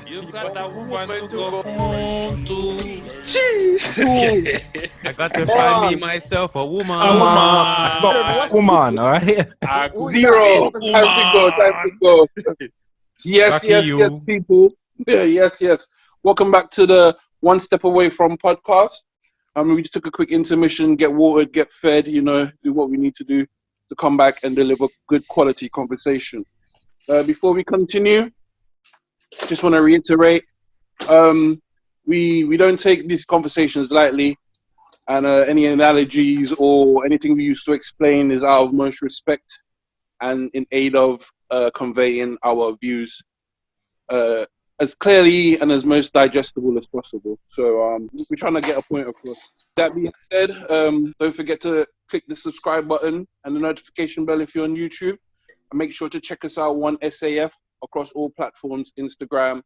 You got that woman to go home to. Jeez. I got to find me myself a woman. A woman. It's not woman, all right? Zero. Time to go. Time to go. Yes, Lucky yes, you. yes, people. Yeah, yes, yes. Welcome back to the One Step Away From podcast. We just took a quick intermission, get watered, get fed, do what we need to do to come back and deliver good quality conversation. Before we continue, just want to reiterate, we don't take these conversations lightly, and any analogies or anything we used to explain is out of most respect and in aid of conveying our views as clearly and as most digestible as possible. So we're trying to get a point across. That being said, don't forget to click the subscribe button and the notification bell if you're on YouTube. And make sure to check us out on SAF across all platforms, Instagram,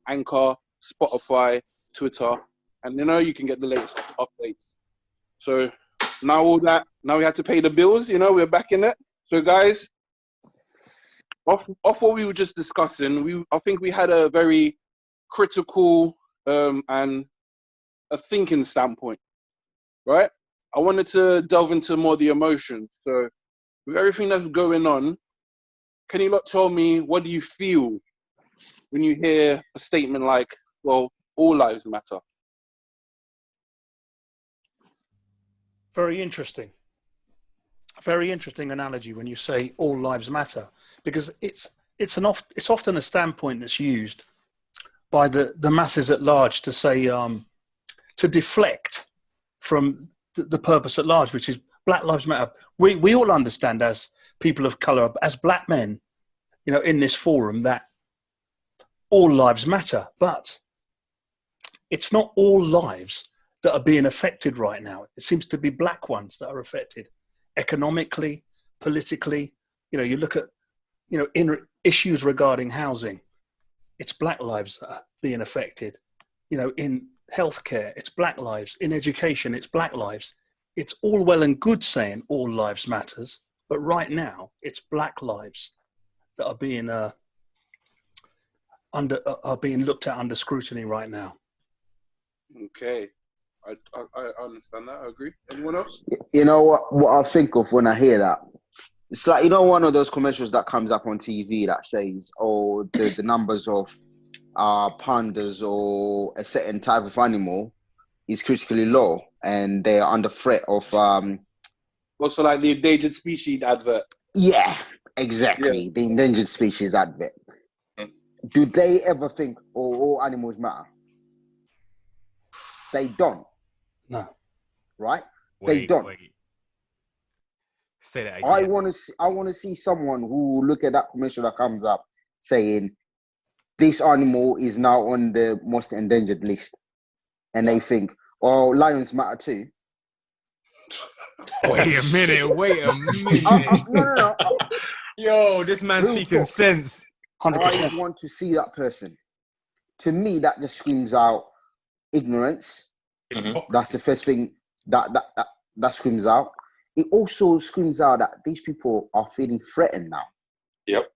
Anchor, Spotify, Twitter. And you can get the latest updates. So now we had to pay the bills, we're back in it. So guys, off what we were just discussing, I think we had a very critical and a thinking standpoint, right? I wanted to delve into more of the emotions. So with everything that's going on, can you lot tell me, what do you feel when you hear a statement like, well, all lives matter? Very interesting. Very interesting analogy when you say all lives matter, because it's often a standpoint that's used by the masses at large to say to deflect from the purpose at large, which is Black Lives Matter. We all understand as people of color, as black men, in this forum, that all lives matter, but it's not all lives that are being affected right now. It seems to be black ones that are affected economically, politically. You look at, in issues regarding housing, it's black lives that are being affected. In healthcare, it's black lives. In education, it's black lives. It's all well and good saying all lives matters, but right now it's black lives that are being being looked at under scrutiny right now. Okay. I understand that. I agree. Anyone else? You know what I think of when I hear that? It's like, one of those commercials that comes up on TV that says, oh, the numbers of pandas or a certain type of animal is critically low and they are under threat of... Also like the endangered species advert. Yeah, exactly. Yeah. The endangered species advert. Do they ever think, oh, all animals matter? They don't. No. Right? They don't. Wait. Say that again. I want to see someone who look at that commercial that comes up saying this animal is now on the most endangered list, and they think, oh, lions matter too. Wait a minute. No. Yo, this man's speaking sense. 100%. I want to see that person. To me, that just screams out ignorance. Mm-hmm. That's the first thing that screams out. It also screams out that these people are feeling threatened now. Yep.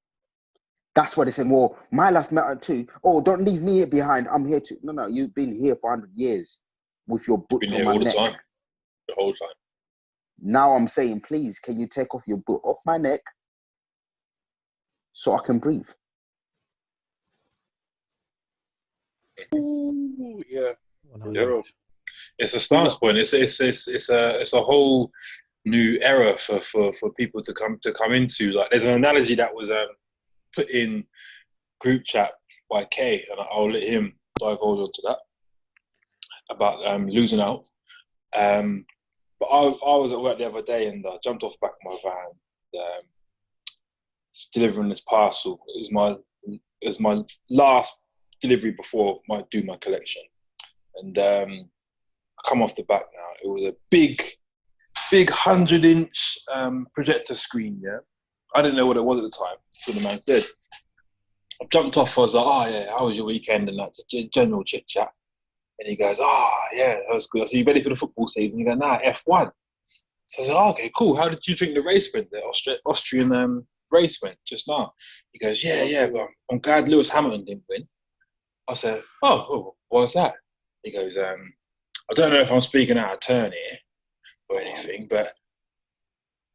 That's why they say, well, my life matters too. Oh, don't leave me behind. I'm here too. No, you've been here for 100 years with your boot on my neck. The whole time. Now I'm saying, please, can you take off your boot off my neck so I can breathe? Ooh, yeah. It's a stance point. It's a whole new era for people to come into. Like, there's an analogy that was put in group chat by Kay, and I'll let him divulge onto that about losing out. But I was at work the other day and I jumped off the back of my van, delivering this parcel. It was my last delivery before I do my collection, and I come off the back now. It was a big 100-inch projector screen. Yeah, I didn't know what it was at the time. So the man said, I jumped off. I was like, oh yeah, how was your weekend? And that's a general chit chat. And he goes, yeah, that was good. I said, you ready for the football season? He goes, nah, F1. So I said, okay, cool. How did you think the race went? The Austrian race went just now. He goes, yeah, but I'm glad Lewis Hamilton didn't win. I said, oh, what's that? He goes, I don't know if I'm speaking out of turn here or anything, but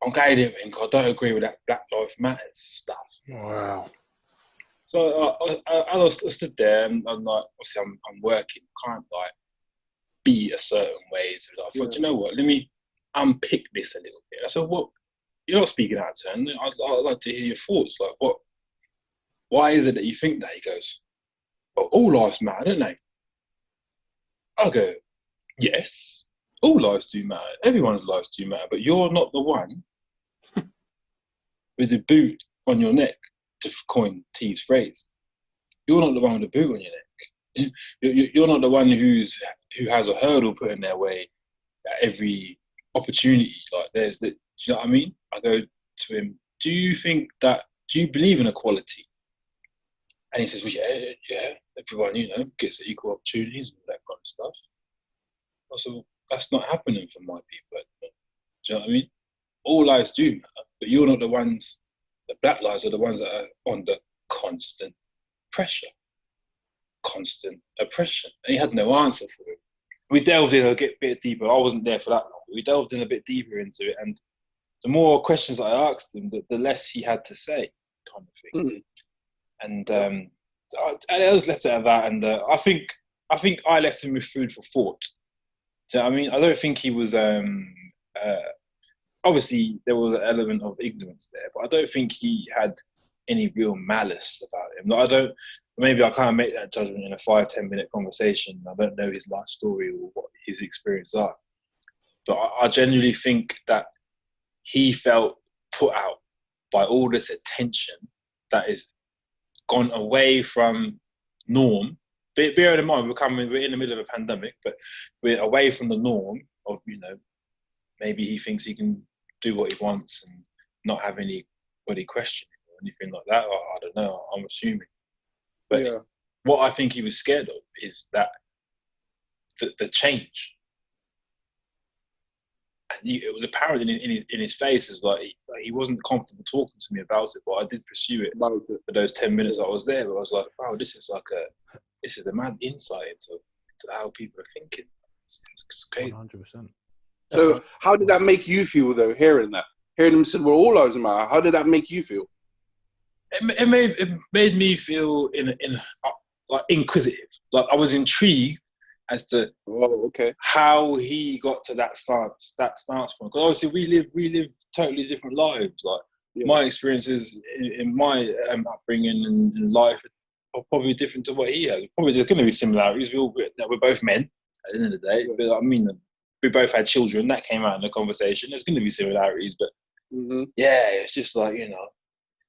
I'm gay living because I don't agree with that Black Lives Matter stuff. Wow. So I stood there and I'm like, obviously I'm working, can't like be a certain way. So I thought, you know what, let me unpick this a little bit. I said, what? You're not speaking out of turn. I'd like to hear your thoughts. Like, what? Why is it that you think that? He goes, well, all lives matter, don't they? I go, yes, all lives do matter. Everyone's lives do matter, but you're not the one with the boot on your neck, to coin T's phrase. You're not the one with the boot on your neck. You're not the one who has a hurdle put in their way at every opportunity. Like there's the, do you know what I mean? I go to him, do you believe in equality? And he says, well, yeah, everyone, gets equal opportunities and that kind of stuff. I said, well, that's not happening for my people. Do you know what I mean? All lives do matter, but you're not the ones, the black lives are the ones that are under constant pressure, constant oppression. And he had no answer for it. We delved in a bit deeper. I wasn't there for that long. We delved in a bit deeper into it. And the more questions I asked him, the less he had to say, kind of thing. And I was left it at that. And I think I left him with food for thought. Do you know what I mean? I don't think he was, obviously there was an element of ignorance there, but I don't think he had any real malice about him. Like, maybe I can't make that judgment in a 5-10 minute conversation. I don't know his life story or what his experiences are. But I genuinely think that he felt put out by all this attention that is gone away from norm. Bear in mind, we're in the middle of a pandemic, but we're away from the norm of, maybe he thinks he can do what he wants and not have anybody question him or anything like that. I don't know, I'm assuming. But what I think he was scared of is that the change. And it was apparent in his face, is like he wasn't comfortable talking to me about it, but I did pursue it for those 10 minutes I was there. But I was like, wow, this is a mad insight into how people are thinking. It's crazy. 100%. So how did that make you feel, though, hearing him say, well, all lives matter? How did that make you feel? It made me feel like inquisitive. Like I was intrigued as to how he got to that stance point. Because obviously we live totally different lives. Like my experiences in my upbringing and life are probably different to what he has. Probably there's going to be similarities. We're both men at the end of the day. But I mean, we both had children. That came out in the conversation. There's going to be similarities, but it's just like,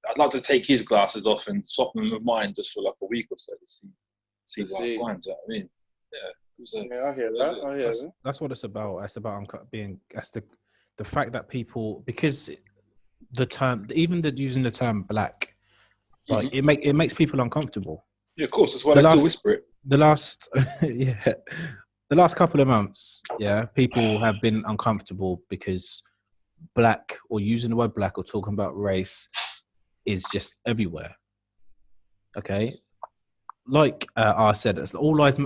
I'd like to take his glasses off and swap them with mine just for like a week or so to see what I find. You know what I mean? I hear that. That's what it's about. It's about that's the fact that people, because the term, even using the term black, like it makes people uncomfortable. Yeah, of course. That's why they still whisper it. The last couple of months, people have been uncomfortable because black, or using the word black, or talking about race, is just everywhere. Okay, like I said, all lives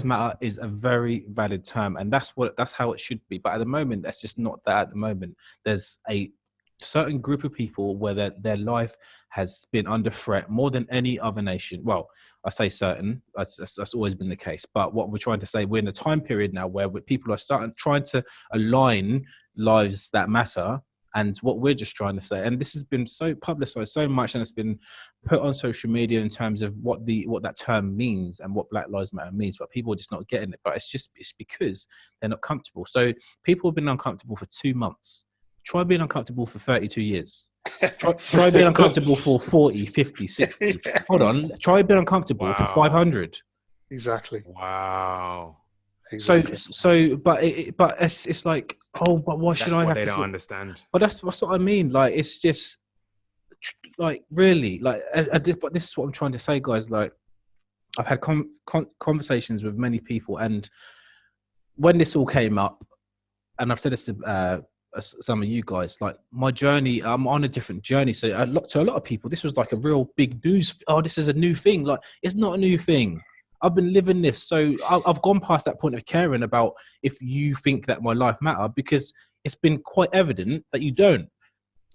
matter is a very valid term, and that's how it should be. But at the moment, that's just not that. At the moment, there's a certain group of people where their life has been under threat more than any other nation. Well, I say certain, that's always been the case. But what we're trying to say, we're in a time period now where people are trying to align lives that matter. And what we're just trying to say, and this has been so publicized so much, and it's been put on social media in terms of what that term means and what Black Lives Matter means, but people are just not getting it. But it's because they're not comfortable. So people have been uncomfortable for 2 months. Try being uncomfortable for 32 years. Try being uncomfortable for 40, 50, 60. Hold on. Try being uncomfortable for 500. Exactly. Wow. Exactly. But it's like, oh, but why should I have to? They don't understand. But that's what I mean. Like, it's just like, really, like, but this is what I'm trying to say, guys. Like, I've had conversations with many people, and when this all came up, and I've said this to some of you guys, like, my journey, I'm on a different journey. So to a lot of people, this was like a real big news. Oh, this is a new thing. Like, it's not a new thing. I've been living this. So I've gone past that point of caring about if you think that my life matter, because it's been quite evident that you don't.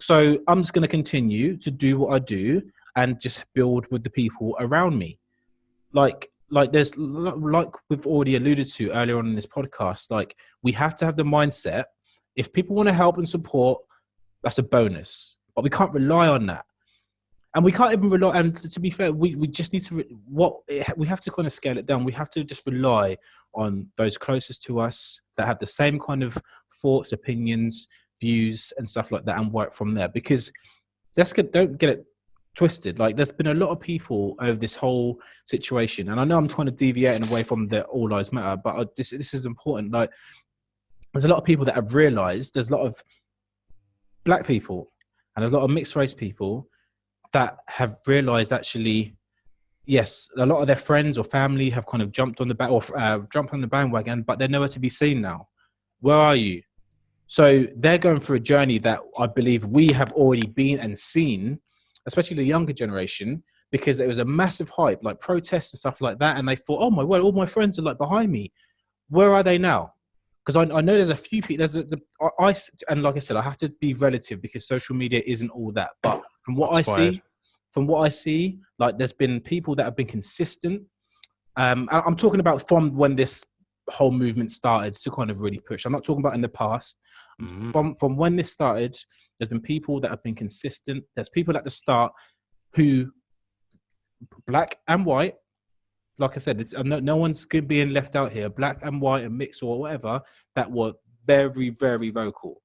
So I'm just going to continue to do what I do and just build with the people around me. Like there's, like we've already alluded to earlier on in this podcast, like we have to have the mindset. If people want to help and support, that's a bonus, but we can't rely on that. And we can't even rely, and to be fair, we just need to, we have to kind of scale it down. We have to just rely on those closest to us that have the same kind of thoughts, opinions, views, and stuff like that, and work from there. Because don't get it twisted. Like, there's been a lot of people over this whole situation, and I know I'm trying to deviate away from the all lives matter, but this is important. Like, there's a lot of people that have realised, there's a lot of black people and a lot of mixed race people that have realised, actually, yes, a lot of their friends or family have kind of jumped on the bandwagon, but they're nowhere to be seen now. Where are you? So they're going through a journey that I believe we have already been and seen, especially the younger generation, because there was a massive hype, like protests and stuff like that, and they thought, oh my word, all my friends are like behind me. Where are they now? Because I know there's a few people. And like I said, I have to be relative because social media isn't all that. But from what I see, like, there's been people that have been consistent. I'm talking about from when this whole movement started to kind of really push. I'm not talking about in the past. From when this started, there's been people that have been consistent. There's people at the start who, black and white, like I said, it's no one's good being left out here, black and white and mixed or whatever, that were very, very vocal.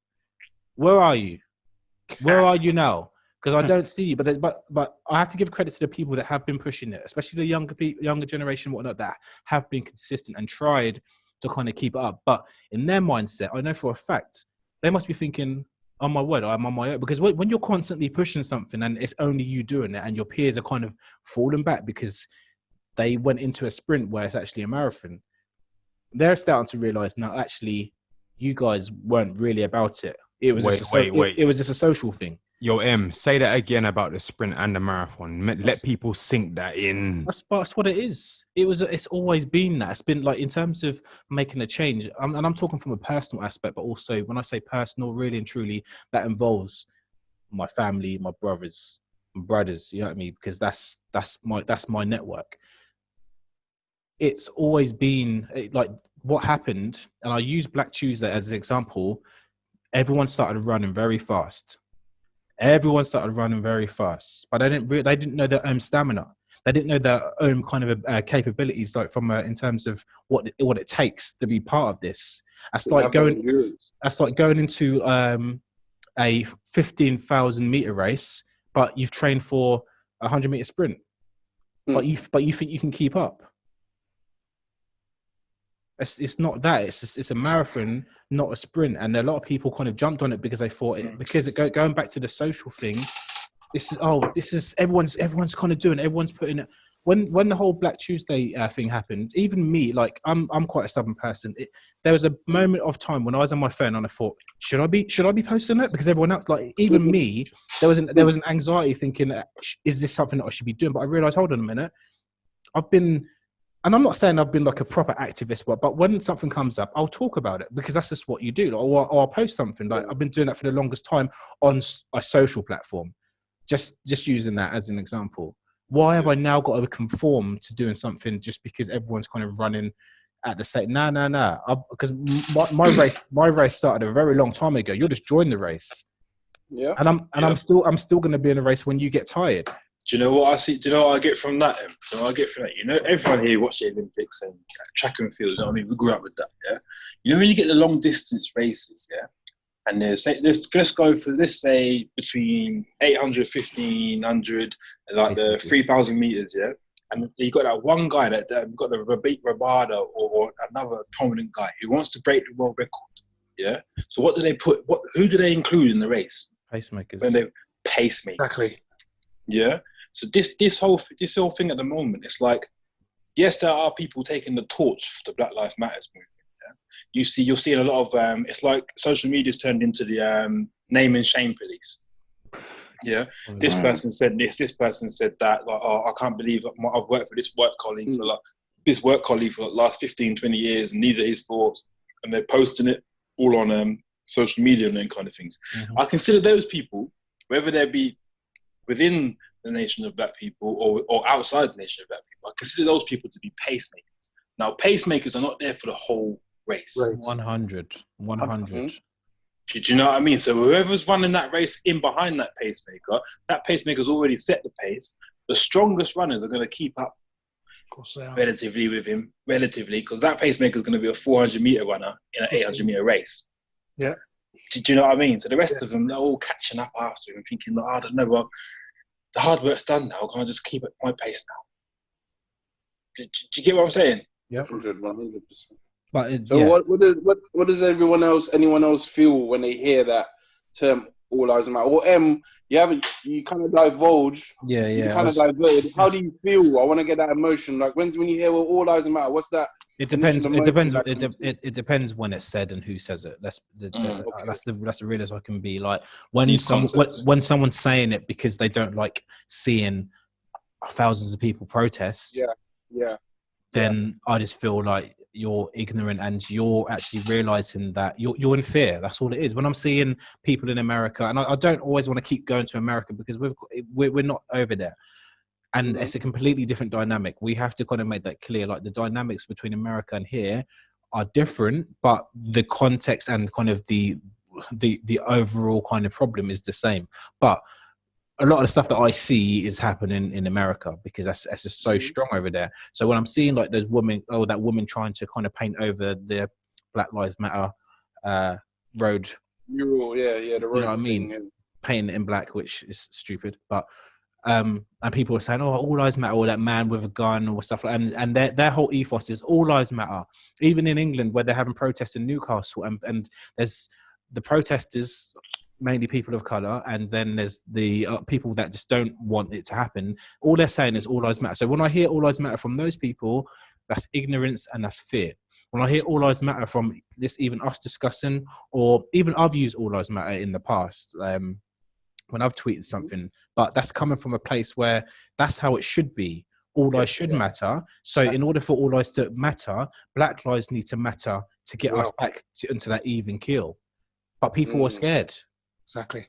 Where are you? Where are you now? Because I don't see you, but I have to give credit to the people that have been pushing it, especially the younger generation, whatnot, that have been consistent and tried to kind of keep it up. But in their mindset, I know for a fact, they must be thinking, oh my word, I'm on my own. Because when you're constantly pushing something and it's only you doing it, and your peers are kind of falling back because they went into a sprint where it's actually a marathon, they're starting to realize now, actually, you guys weren't really about it. It was it was just a social thing. Yo, say that again about the sprint and the marathon. Let people sink that in. That's what it is. It's always been that. It's been like, in terms of making a change, and I'm talking from a personal aspect, but also when I say personal, really and truly, that involves my family, my brothers, you know what I mean? Because that's my network. It's always been like what happened, and I use Black Tuesday as an example. Everyone started running very fast. But they didn't know their own stamina. They didn't know their own kind of capabilities, like in terms of what it takes to be part of this. That's like going into a 15,000 meter race, but you've trained for a 100-meter sprint, but you think you can keep up. It's not that. It's a marathon, not a sprint. And a lot of people kind of jumped on it because they thought going back to the social thing. This is everyone's kind of doing it. Everyone's putting it. When the whole Black Tuesday thing happened, even me, like I'm quite a stubborn person. There was a moment of time when I was on my phone and I thought, should I be posting it? Because everyone else, like even me, there was an anxiety thinking, is this something that I should be doing? But I realized, hold on a minute, and I'm not saying I've been like a proper activist, but when something comes up, I'll talk about it because that's just what you do. Or I'll post something. Like, I've been doing that for the longest time on a social platform. Just using that as an example. Why have I now got to conform to doing something just because everyone's kind of running at the same? Nah. Because my race started a very long time ago. You'll just join the race. Yeah. I'm still going to be in a race when you get tired. Do you know what I see? Do you know what I get from that? You know, everyone here watched the Olympics and track and field. You know what I mean? We grew up with that, yeah? You know, when you get the long distance races, yeah? And let's go for, let's say, between 800, 1,500, and like the 3,000 meters, yeah? And you got that one guy that got the Rabada or another prominent guy who wants to break the world record, yeah? So what do they who do they include in the race? Pacemakers. Pacemakers. Exactly. Yeah? So this whole thing at the moment, it's like, yes, there are people taking the torch for the Black Lives Matters movement. Yeah? You're seeing a lot of it's like social media's turned into the name and shame police. Yeah, this person said this person said that. Like, oh, I can't believe I've worked for this work colleague for like this work colleague for the last 15, 20 years, and these are his thoughts, and they're posting it all on social media and then kind of things. Mm-hmm. I consider those people, whether they be within the nation of black people or outside the nation of black people, I consider those people to be pacemakers. Now, pacemakers are not there for the whole race. Right. 100. Mhm. Do you know what I mean? So whoever's running that race in behind that pacemaker's already set the pace. The strongest runners are going to keep up Of course they are. relatively with him, because that pacemaker is going to be a 400-meter runner in an 800-meter race. Yeah. Do you know what I mean? So the rest of them, they're all catching up after him and thinking, oh, I don't know, well, the hard work's done now. Can I just keep at my pace now? Do you get what I'm saying? Yeah. 100%. But So what does anyone else feel when they hear that term all lives matter? Or you kind of divulge. Yeah. You kind of diverted. How do you feel? I want to get that emotion. Like when you hear all lives matter, what's that? It depends. initial emotion that It comes to you? depends when it's said and who says it. That's the Okay. that's the realest I can be. Like when Use context. when someone's saying it because they don't like seeing thousands of people protest. Yeah. Then I just feel like you're ignorant and you're actually realizing that you're in fear. That's all it is. When I'm seeing people in America, and I don't always want to keep going to America because we're not over there. And Mhm. it's a completely different dynamic. We have to kind of make that clear. Like the dynamics between America and here are different, but the context and kind of the overall kind of problem is the same. But a lot of the stuff that I see is happening in America because that's just so strong over there. So when I'm seeing like those women, that woman trying to kind of paint over the Black Lives Matter road, The road you know what I mean? thing, Painting it in black, which is stupid, but and people are saying, "Oh, all lives matter," or that man with a gun or stuff like that. And their whole ethos is all lives matter. Even in England, where they're having protests in Newcastle, and there's the protesters, mainly people of color, and then there's the people that just don't want it to happen. All they're saying is all lives matter. So when I hear all lives matter from those people, that's ignorance and that's fear. When I hear all lives matter from this, even us discussing, or even I've used all lives matter in the past. When I've tweeted something, but that's coming from a place where that's how it should be. All lives should matter. So in order for all lives to matter, black lives need to matter to get us back into that even keel. But people are scared. Exactly.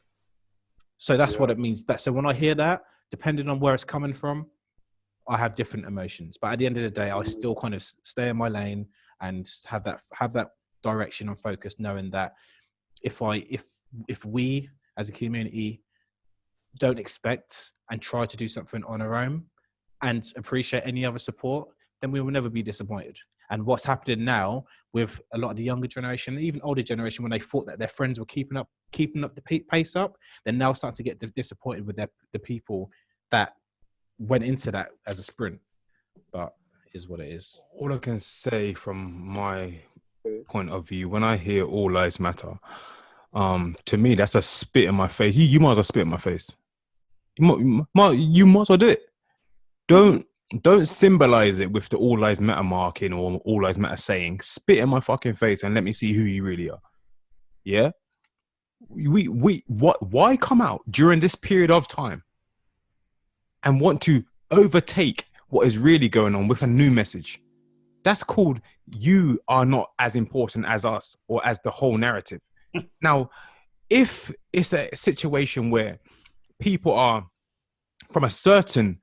So that's what it means. So when I hear that, depending on where it's coming from, I have different emotions. But at the end of the day, I still kind of stay in my lane and have that direction and focus, knowing that if we as a community don't expect and try to do something on our own and appreciate any other support, then we will never be disappointed. And what's happening now with a lot of the younger generation, even older generation, when they thought that their friends were keeping up the pace up, they're now starting to get disappointed with the people that went into that as a sprint. But it is what it is. All I can say from my point of view, when I hear all lives matter, to me that's a spit in my face. You might as well spit in my face. You might as well do it. Don't symbolize it with the all lives matter marking or all lives matter saying. Spit in my fucking face and let me see who you really are. Yeah. Why come out during this period of time and want to overtake what is really going on with a new message? That's called you are not as important as us or as the whole narrative. Now, if it's a situation where people are from a certain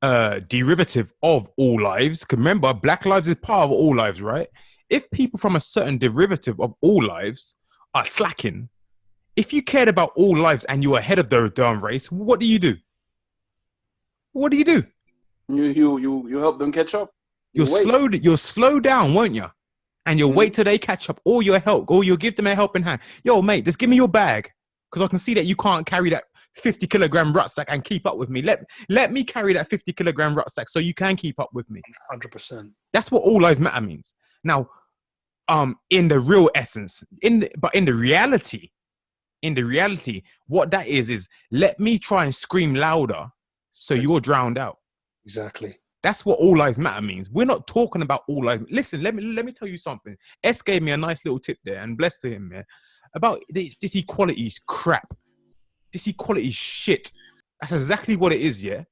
derivative of all lives, because remember, Black lives is part of all lives, right? If people from a certain derivative of all lives are slacking, if you cared about all lives and you're ahead of the damn race, what do you do? What do you do? You help them catch up. You'll slow down, won't you? And you'll wait till they catch up, or you'll give them a helping hand. Yo, mate, just give me your bag, because I can see that you can't carry that 50-kilogram rucksack and keep up with me. Let me carry that 50-kilogram rucksack so you can keep up with me. 100%. That's what all lives matter means. Now, in the real essence, in the reality, what that is let me try and scream louder so you're drowned out. Exactly. That's what all lives matter means. We're not talking about all lives. Listen, let me tell you something. S gave me a nice little tip there, and blessed to him, man, about this equality is crap. This equality is shit. That's exactly what it is, yeah?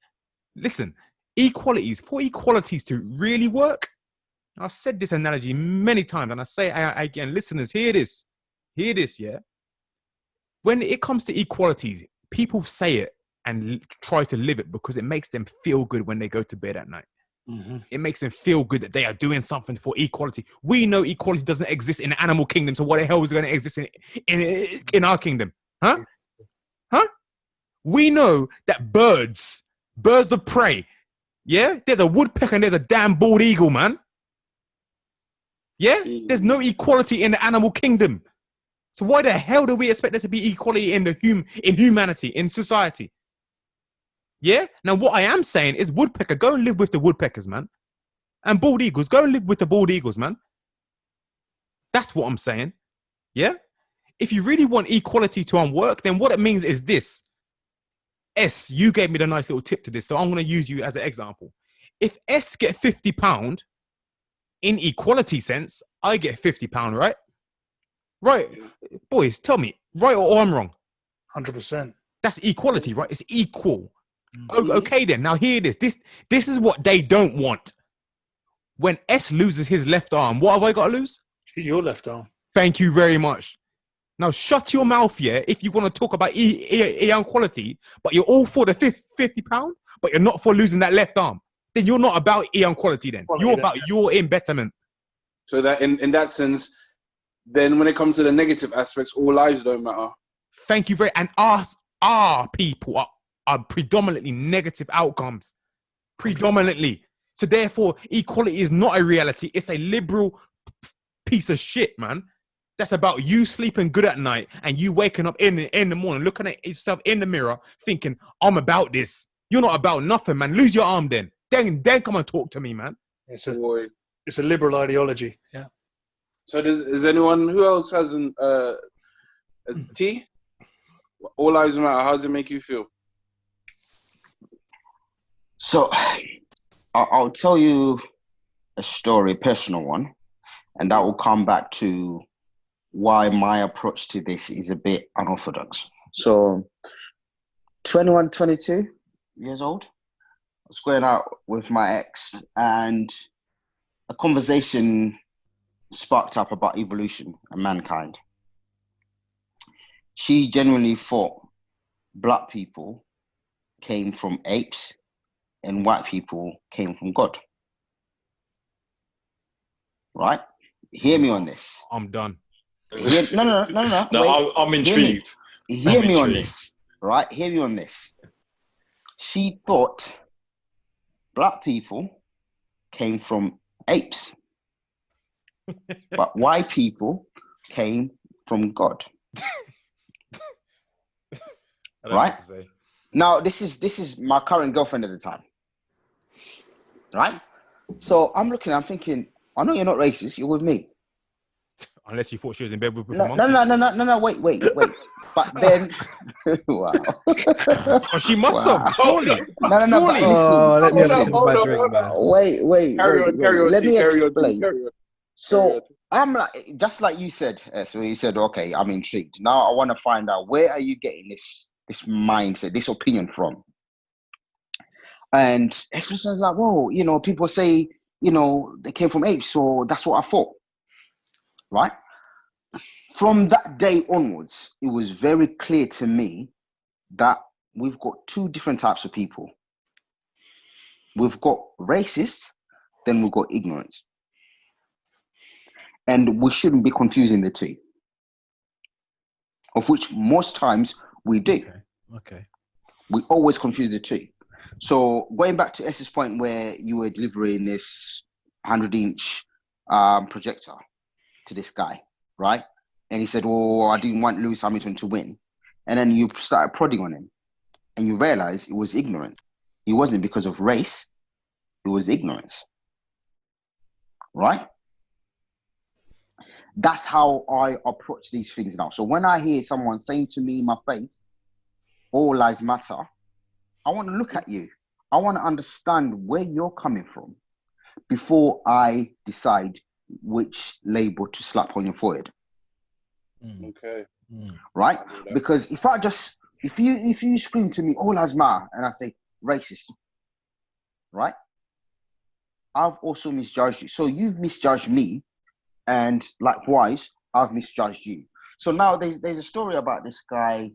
Listen, for equalities to really work, I've said this analogy many times, and I say again, listeners, hear this, yeah. When it comes to equality, people say it and try to live it because it makes them feel good when they go to bed at night. Mm-hmm. It makes them feel good that they are doing something for equality. We know equality doesn't exist in the animal kingdom, so what the hell is going to exist in our kingdom? Huh? We know that birds of prey, yeah? There's a woodpecker and there's a damn bald eagle, man. Yeah? There's no equality in the animal kingdom. So why the hell do we expect there to be equality in humanity, in society? Yeah? Now, what I am saying is woodpecker, go and live with the woodpeckers, man. And bald eagles, go and live with the bald eagles, man. That's what I'm saying. Yeah? If you really want equality to work, then what it means is this. S, you gave me the nice little tip to this, so I'm going to use you as an example. If S get £50, in equality sense, I get £50, right? Right. Boys, tell me, right or I'm wrong? 100%. That's equality, right? It's equal. Mm-hmm. Okay, then. Now hear this. This is what they don't want. When S loses his left arm, what have I got to lose? Your left arm. Thank you very much. Now shut your mouth, yeah, if you want to talk about equality, but you're all for the £50, but you're not for losing that left arm. Then you're not about equality then. You're about your betterment. So that in that sense, then when it comes to the negative aspects, all lives don't matter. Thank you very. And our people are predominantly negative outcomes. Predominantly. So therefore, equality is not a reality. It's a liberal piece of shit, man. That's about you sleeping good at night and you waking up in the morning, looking at yourself in the mirror, thinking, I'm about this. You're not about nothing, man. Lose your arm then. Then come and talk to me, man. It's a liberal ideology. Yeah. So is anyone who else has a T? All lives matter. How does it make you feel? So I'll tell you a story, a personal one, and that will come back to why my approach to this is a bit unorthodox. So 21, 22 years old, I was going out with my ex and a conversation sparked up about evolution and mankind. She genuinely thought black people came from apes and white people came from God. Right? Hear me on this. I'm done. No. No, I'm intrigued. Hear me on this. Right? Hear me on this. She thought black people came from apes, but white people came from God. Right? Now, this is my current girlfriend at the time. Right? So I'm thinking, I know you're not racist, you're with me. Unless you thought she was in bed with No, a monkey. wait. But then, wow. Oh, she must have, surely. No, Surely. but Let me have a listen. sip of my drink, man. Wait. Let me explain. Carry on. So I'm like, just like you said, so you said, okay, I'm intrigued. Now I want to find out, where are you getting this mindset, this opinion from? And expressions like, whoa, people say, they came from apes, so that's what I thought. Right? From that day onwards, it was very clear to me that we've got two different types of people. We've got racists, then we've got ignorance. And we shouldn't be confusing the two, of which most times we do. Okay. We always confuse the two. So going back to S's point where you were delivering this 100-inch projector to this guy, right? And he said, "Oh, I didn't want Lewis Hamilton to win." And then you started prodding on him, and you realize it was ignorant. It wasn't because of race; it was ignorance, right? That's how I approach these things now. So when I hear someone saying to me in my face, "All lives matter," I want to look at you. I want to understand where you're coming from before I decide which label to slap on your forehead. Okay. Right? Because if you scream to me, "All lives matter," and I say racist, right? I've also misjudged you. So you've misjudged me, and likewise, I've misjudged you. So now there's a story about this guy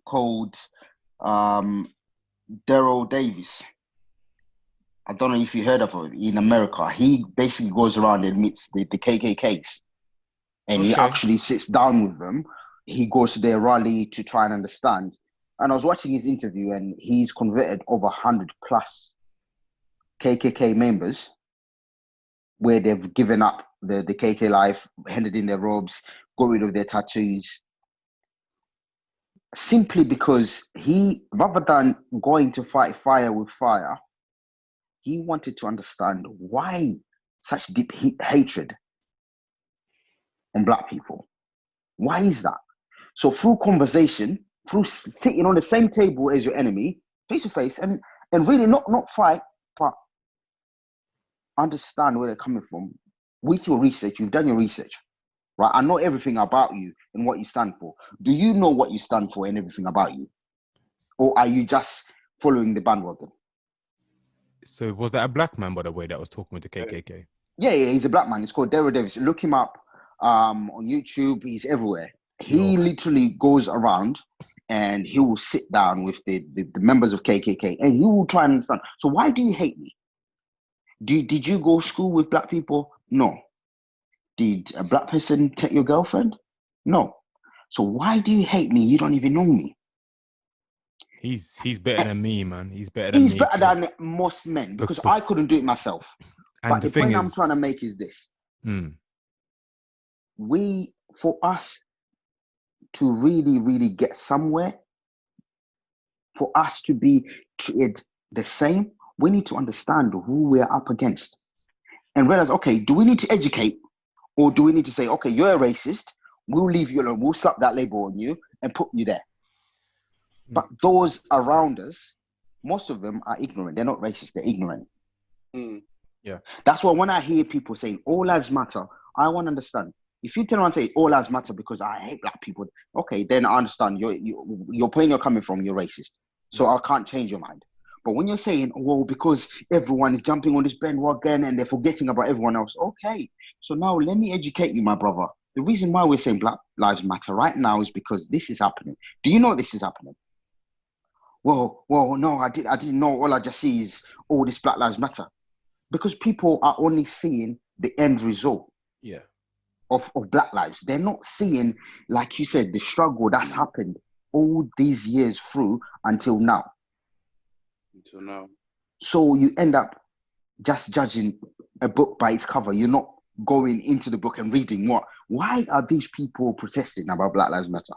called um, Daryl Davis. I don't know if you heard of him in America. He basically goes around and meets the KKKs, and he Okay. actually sits down with them. He goes to their rally to try and understand. And I was watching his interview, and he's converted over 100 plus KKK members, where they've given up the KK life, handed in their robes, got rid of their tattoos, simply because he, rather than going to fight fire with fire, he wanted to understand why such deep hatred on Black people. Why is that? So through conversation, through sitting on the same table as your enemy, face to face, and really not fight, but understand where they're coming from. With your research, you've done your research, right? I know everything about you and what you stand for. Do you know what you stand for and everything about you? Or are you just following the bandwagon? So was that a black man, by the way, that was talking with the KKK? Yeah, he's a black man. It's called Daryl Davis. Look him up on YouTube. He's everywhere. He literally goes around and he will sit down with the members of KKK and he will try and understand. So why do you hate me? Did you go to school with Black people? No. Did a Black person take your girlfriend? No. So why do you hate me? You don't even know me. He's better than me, man. He's better than He's me. better than most men because I couldn't do it myself. And But the the thing point I'm is, trying to make is this. For us to really, really get somewhere, for us to be treated the same, we need to understand who we're up against and realize, okay, do we need to educate or do we need to say, okay, you're a racist, we'll leave you alone, we'll slap that label on you and put you there. But those around us, most of them are ignorant. They're not racist, they're ignorant. Yeah. That's why when I hear people saying all lives matter, I want to understand. If you turn around and say all lives matter because I hate Black people, okay, then I understand you're point you're coming from, you're racist. So I can't change your mind. But when you're saying, well, because everyone is jumping on this bandwagon and they're forgetting about everyone else, okay. So now let me educate you, my brother. The reason why we're saying Black Lives Matter right now is because this is happening. Do you know this is happening? Well, no, I didn't know. All I just see is all this Black Lives Matter. Because people are only seeing the end result of Black lives. They're not seeing, like you said, the struggle that's happened all these years through until now. So you end up just judging a book by its cover. You're not going into the book and reading why are these people protesting about Black Lives Matter?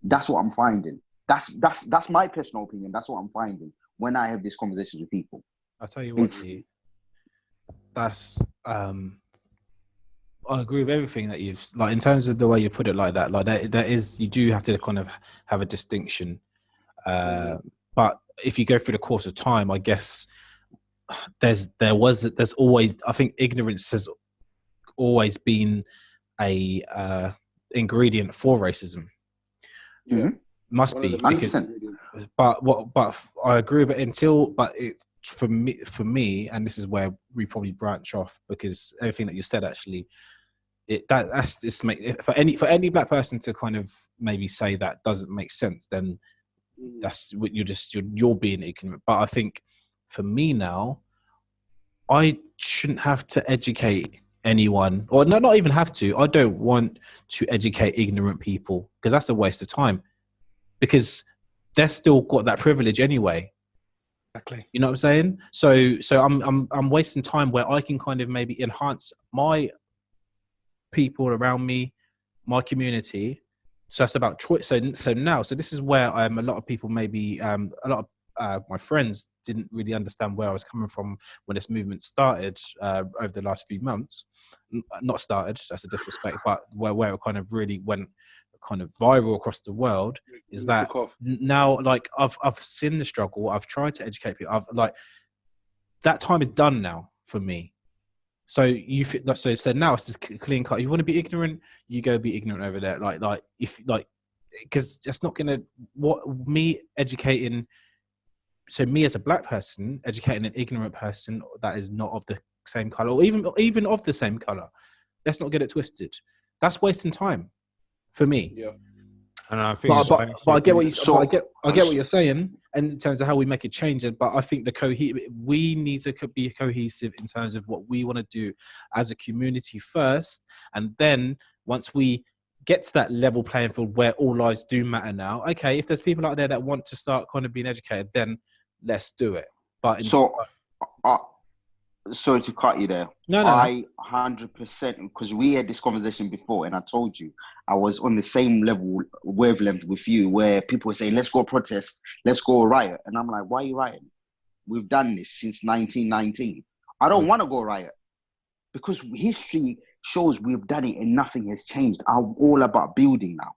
That's what I'm finding. That's my personal opinion. That's what I'm finding when I have these conversations with people. I'll tell you what, that's I agree with everything that you've, like, in terms of the way you put it like that, that is, you do have to kind of have a distinction. But if you go through the course of time, I guess there's always, I think ignorance has always been a ingredient for racism. Must be, because, but I agree with it for me, and this is where we probably branch off, because everything that you said, actually, that's just for any Black person to kind of maybe say that doesn't make sense, then that's what you're being ignorant. But I think for me now, I shouldn't have to educate anyone, or not even have to. I don't want to educate ignorant people, because that's a waste of time, because they've still got that privilege anyway. Exactly. You know what I'm saying? So I'm wasting time where I can kind of maybe enhance my people around me, my community. So that's about choice. So this is where a lot of people, maybe a lot of my friends didn't really understand where I was coming from when this movement started over the last few months. Not started, that's a disrespect, but where it kind of really went kind of viral across the world, is that now, like, I've seen the struggle, I've tried to educate people, I've, like, that time is done now for me. So so now it's just clean cut. You want to be ignorant, you go be ignorant over there. Because that's not gonna, what me educating so me as a black person educating an ignorant person that is not of the same color, or even of the same color. Let's not get it twisted. That's wasting time for me. Yeah. And I think, But I get what you. So- I get what you're saying, and in terms of how we make a change. But I think we need to be cohesive in terms of what we want to do as a community first, and then once we get to that level playing field where all lives do matter now. Okay, if there's people out there that want to start kind of being educated, then let's do it. But So, sorry to cut you there. no. I 100%, because we had this conversation before, and I told you I was on the same level wavelength with you, where people were saying, "Let's go protest, let's go riot," and I'm like, "Why are you rioting? We've done this since 1919. I don't want to go riot because history shows we've done it and nothing has changed. I'm all about building now,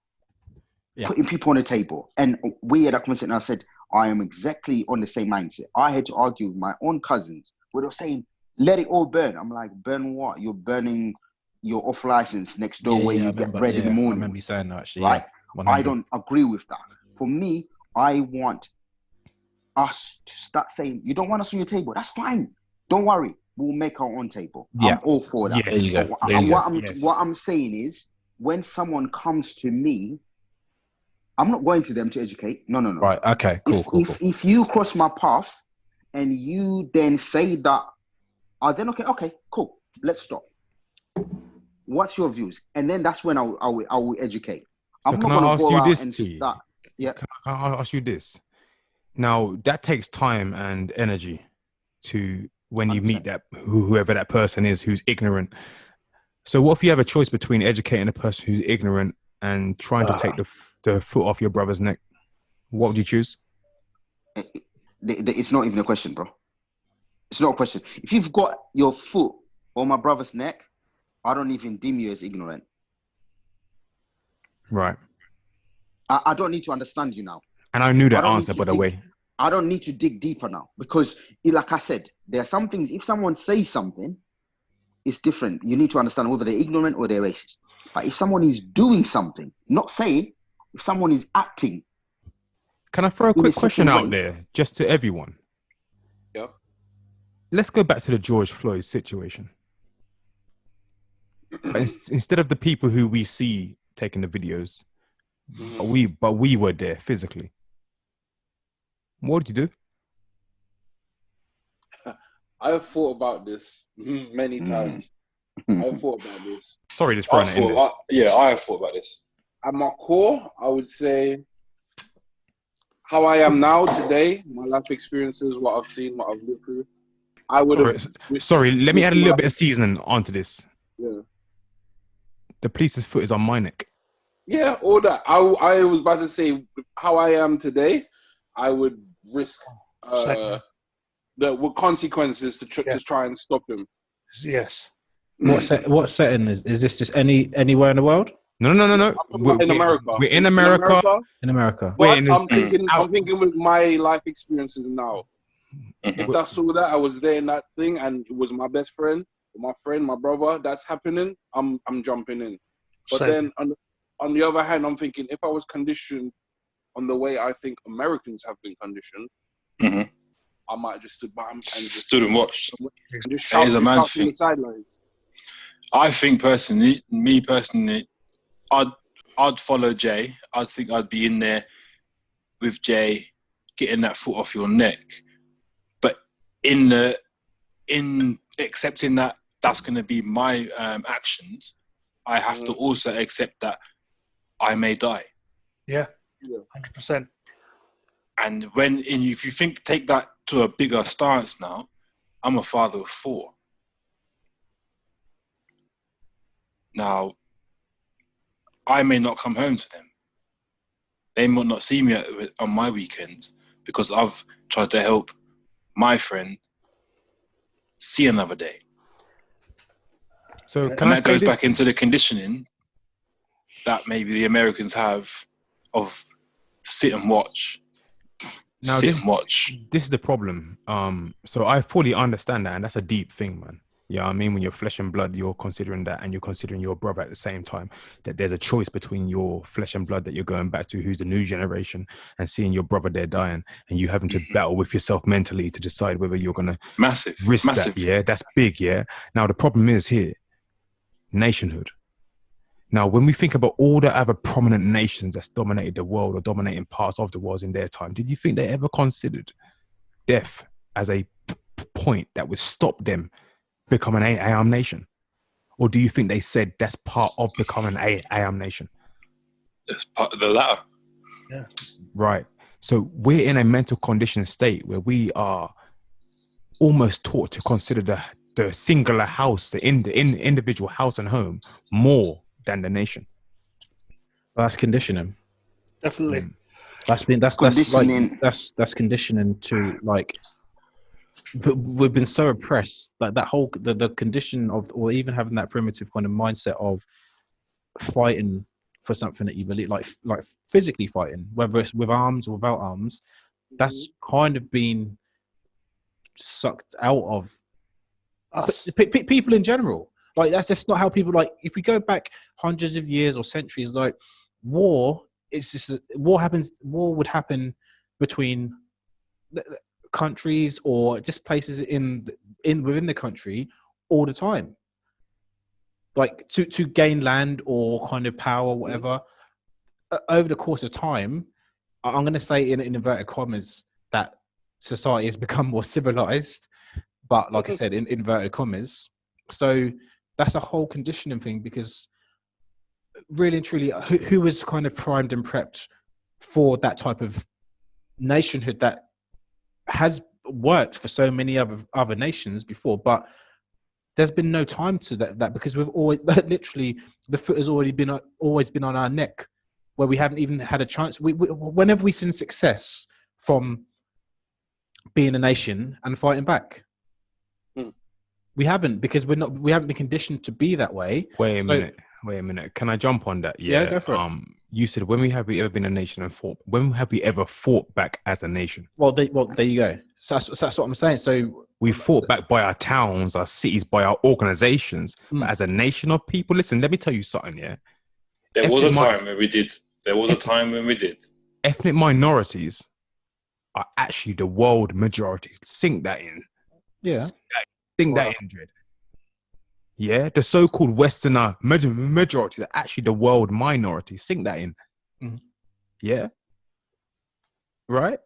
putting people on the table." And we had a conversation. And I said, I am exactly on the same mindset. I had to argue with my own cousins where they were saying, "Let it all burn." I'm like, burn what? You're burning your off license next door where you get bread in the I morning. remember you saying that actually. Right? Yeah, I don't agree with that. For me, I want us to start saying, "You don't want us on your table? That's fine. Don't worry. We'll make our own table." Yeah. I'm all for that. Yes. There you go. But There you go. what I'm saying is, when someone comes to me, I'm not going to them to educate. No. Right. Okay. Cool. If you cross my path and you then say that, then okay, cool. Let's stop. What's your views? And then that's when I will educate. So I'm can not I going ask to go you out this, and T? start. Yeah. Can I ask you this? Now that takes time and energy to when you 100%. meet that whoever that person is who's ignorant. So what if you have a choice between educating a person who's ignorant and trying to take the foot off your brother's neck? What would you choose? It's not even a question, bro. It's not a question. If you've got your foot on my brother's neck, I don't even deem you as ignorant. Right. I don't need to understand you now. And I knew that I don't answer, need by to the way. I don't need to dig deeper now because, like I said, there are some things. If someone says something, it's different. You need to understand whether they're ignorant or they're racist. But if someone is doing something, not saying, if someone is acting. Can I throw a in quick a question certain out way. there, just to everyone? Yeah. Let's go back to the George Floyd situation. But instead of the people who we see taking the videos, but we were there physically. What did you do? I've thought about this many times. I've thought about this. Sorry, just throwing it in there. I have thought about this. At my core, I would say how I am now today, my life experiences, what I've seen, what I've lived through. I would have. Sorry, let me add a little bit of seasoning onto this. Yeah. The police's foot is on my neck. Yeah, all that. I was about to say how I am today. I would risk the consequences to try and stop him. Yes. What setting is this? Just anywhere in the world? No. In America. We're in America. In America. But I'm thinking with my life experiences now. If that's all that, I was there in that thing, and it was my best friend, my brother. That's happening. I'm jumping in. But then on the other hand, I'm thinking if I was conditioned on the way I think Americans have been conditioned, I might just stood by and stood and watched. Just shout from the sidelines. I think personally, I'd follow Jay. I think I'd be in there with Jay, getting that foot off your neck. But in accepting that that's going to be my actions, I have to also accept that I may die. Yeah, 100%. And if you take that to a bigger stance now, I'm a father of 4. Now, I may not come home to them. They might not see me on my weekends because I've tried to help my friend see another day. So and that goes back into the conditioning that maybe the Americans have of sit and watch. Now, this is the problem. So I fully understand that, and that's a deep thing, man. Yeah, I mean, when you're flesh and blood, you're considering that, and you're considering your brother at the same time. That there's a choice between your flesh and blood that you're going back to, who's the new generation, and seeing your brother there dying, and you having to battle with yourself mentally to decide whether you're gonna Massive, risk massive. that. Yeah, that's big. Yeah. Now the problem is here, nationhood. Now, when we think about all the other prominent nations that's dominated the world or dominating parts of the world in their time, did you think they ever considered death as a point that would stop them becoming an AM nation? Or do you think they said that's part of becoming an AM nation? It's part of the latter. Right. So we're in a mental condition state where we are almost taught to consider the singular house, the individual house and home more than the nation. That's conditioning. Definitely. That's conditioning. That's conditioning to like. But we've been so oppressed that whole the condition of, or even having that primitive kind of mindset of fighting for something that you believe, like physically fighting, whether it's with arms or without arms, that's kind of been sucked out of Us. people in general. Like that's just not how people, like, if we go back hundreds of years or centuries, like war, it's just war would happen between countries or just places in within the country all the time, like to gain land or kind of power or whatever. Over the course of time, I'm going to say in inverted commas that society has become more civilized, but like I said, in inverted commas. So that's a whole conditioning thing, because really and truly, who was kind of primed and prepped for that type of nationhood that has worked for so many other nations before? But there's been no time to that because we've always literally, the foot has always been on our neck, where we haven't even had a chance. Whenever we've seen success from being a nation and fighting back, we haven't, because we haven't been conditioned to be that way. Wait a minute. Can I jump on that? Yeah, go for it. You said, when have we ever been a nation and fought? When have we ever fought back as a nation? Well, there you go. So that's what I'm saying. So we fought back by our towns, our cities, by our organizations, but as a nation of people. Listen, let me tell you something. Yeah, there was a time when we did. There was a time when we did. Ethnic minorities are actually the world majority. Sink that in. Yeah. Think that in, Dread. Yeah, the so-called Westerner majority are actually the world minority. Sink that in. Yeah. Right?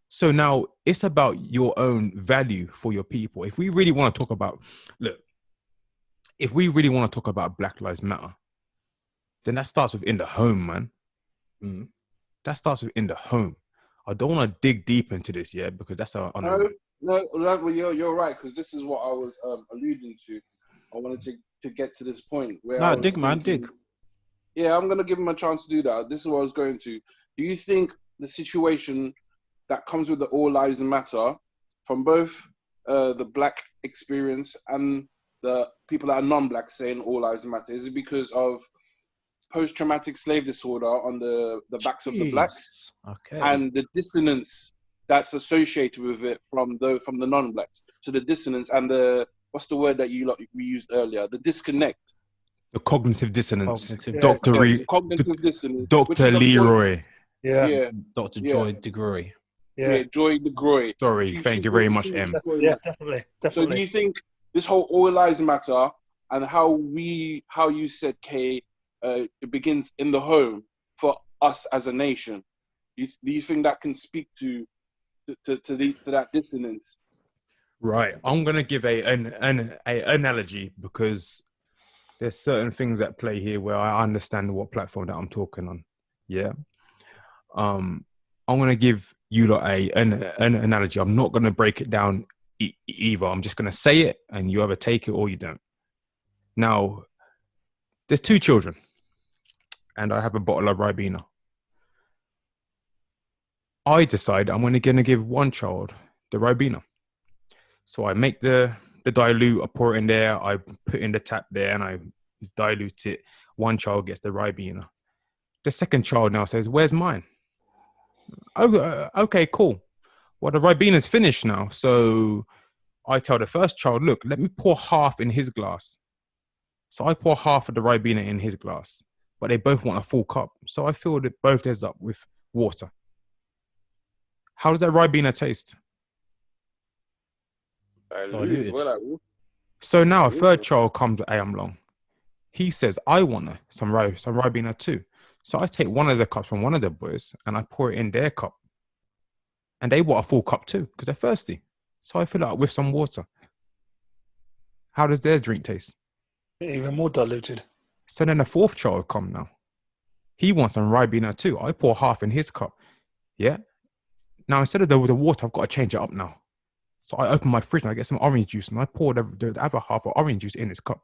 So now it's about your own value for your people. If we really want to talk about, if we really want to talk about Black Lives Matter, then that starts within the home, man. That starts within the home. I don't want to dig deep into this, yeah, because that's No, well, you're right, because this is what I was alluding to. I wanted to get to this point where dig. Yeah, I'm going to give him a chance to do that. This is what I was going to. Do you think the situation that comes with the All Lives Matter, from both the Black experience and the people that are non-Black saying All Lives Matter, is it because of post-traumatic slave disorder on the backs of the Blacks, and the dissonance that's associated with it from the non-Blacks? So the dissonance and the, what's the word that we used earlier? The disconnect. The cognitive dissonance. Cognitive dissonance. Dr. Leroy. Yeah. Dr. Joy DeGroy. Yeah, Joy DeGroy. Sorry, thank you very much, M. Yeah, definitely. So do you think this whole All Lives Matter and how you said, Kay, it begins in the home for us as a nation? Do you think that can speak to that dissonance? Right. I'm gonna give an analogy, because there's certain things at play here where I understand what platform that I'm talking on. Yeah. I'm gonna give you like an analogy. I'm not gonna break it down either. I'm just gonna say it, and you either take it or you don't. Now, there's two children, and I have a bottle of Ribena. I decide I'm gonna give one child the Ribena. So I make the dilute, I pour it in there, I put in the tap there, and I dilute it. One child gets the Ribena. The second child now says, "Where's mine?" Oh, okay, cool. Well, the Ribena's finished now, so I tell the first child, look, let me pour half in his glass. So I pour half of the Ribena in his glass, but they both want a full cup. So I filled it both theirs up with water. How does that Ribena taste? Diluted. Well, like, So now a third child comes, hey, I'm long. He says, I want some Ribena too. So I take one of the cups from one of the boys and I pour it in their cup. And they want a full cup too because they're thirsty. So I fill it up with some water. How does their drink taste? Even more diluted. So then the fourth child come now. He wants some Ribena too. I pour half in his cup. Yeah. Now instead of the water, I've got to change it up now. So I open my fridge and I get some orange juice and I pour the other half of orange juice in his cup.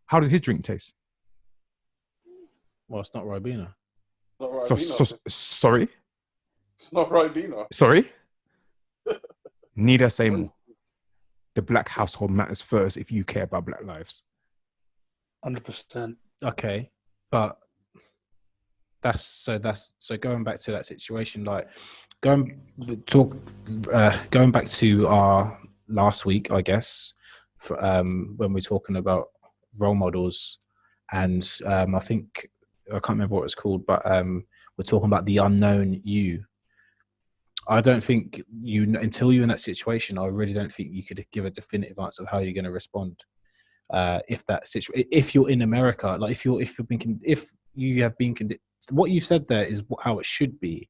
How does his drink taste? Well, it's not Ribena. Sorry? It's not Ribena. Sorry? Need I say more? The black household matters first if you care about black lives. 100%. Okay, but so going back to that situation, like going back to our last week, I guess, when we're talking about role models, and I think I can't remember what it's called, but we're talking about the unknown you. I don't think until you're in that situation, I really don't think you could give a definitive answer of how you're going to respond. If you're in America, like if you have been what you said there is how it should be.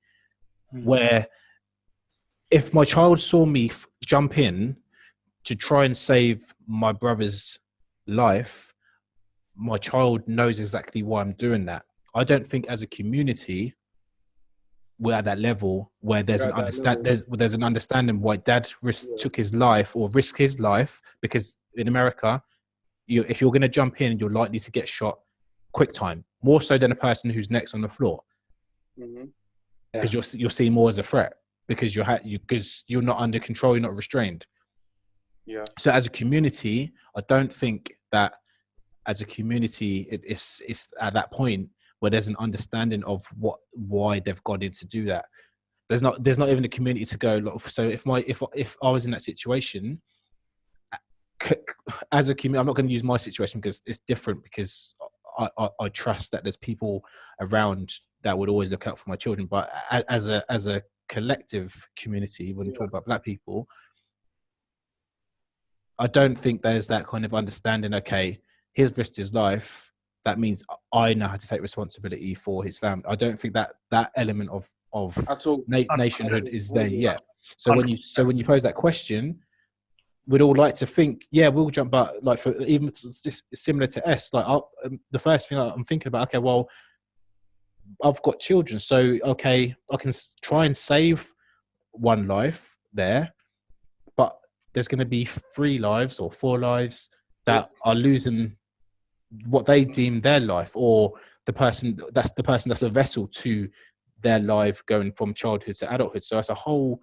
Where if my child saw me jump in to try and save my brother's life, my child knows exactly why I'm doing that. I don't think as a community we're at that level where there's there's an understanding why dad took his life or risked his life, because in America, if you're going to jump in, you're likely to get shot quick time, more so than a person who's next on the floor, because you're seen more as a threat because you're not under control, you're not restrained. Yeah. So as a community, I don't think that as a community it's at that point where there's an understanding of why they've got in to do that. There's not even a community to go. So if I was in that situation, as a community, I'm not going to use my situation because it's different, because I trust that there's people around that would always look out for my children. But as a collective community, when we talk about black people, I don't think there's that kind of understanding. Okay, he's risked his life. That means I know how to take responsibility for his family. I don't think that element of nationhood is there yet. So when you pose that question, we'd all like to think, yeah, we'll jump. But like for even similar to S, like the first thing I'm thinking about, okay, well, I've got children, so okay, I can try and save one life there, but there's going to be 3 lives or 4 lives that are losing what they deem their life, or the person that's a vessel to their life going from childhood to adulthood. So as a whole,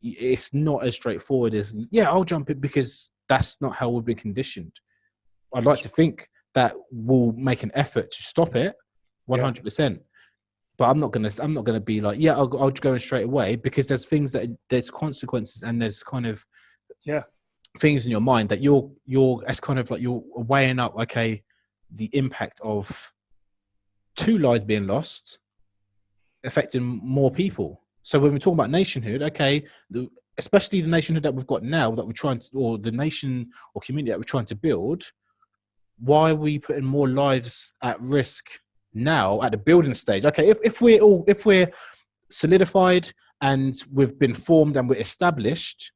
it's not as straightforward as, yeah, I'll jump in, because that's not how we've been conditioned. I'd like to think that we'll make an effort to stop it 100%. But I'm not gonna be like, yeah, I'll go in straight away, because there's consequences, and there's kind of things in your mind that you're as kind of like you're weighing up, okay, the impact of 2 lives being lost affecting more people. So when we're talking about nationhood, okay, especially the nationhood that we've got now, that we're trying to, or the nation or community that we're trying to build, why are we putting more lives at risk now at the building stage? Okay, if we're solidified and we've been formed and we're established,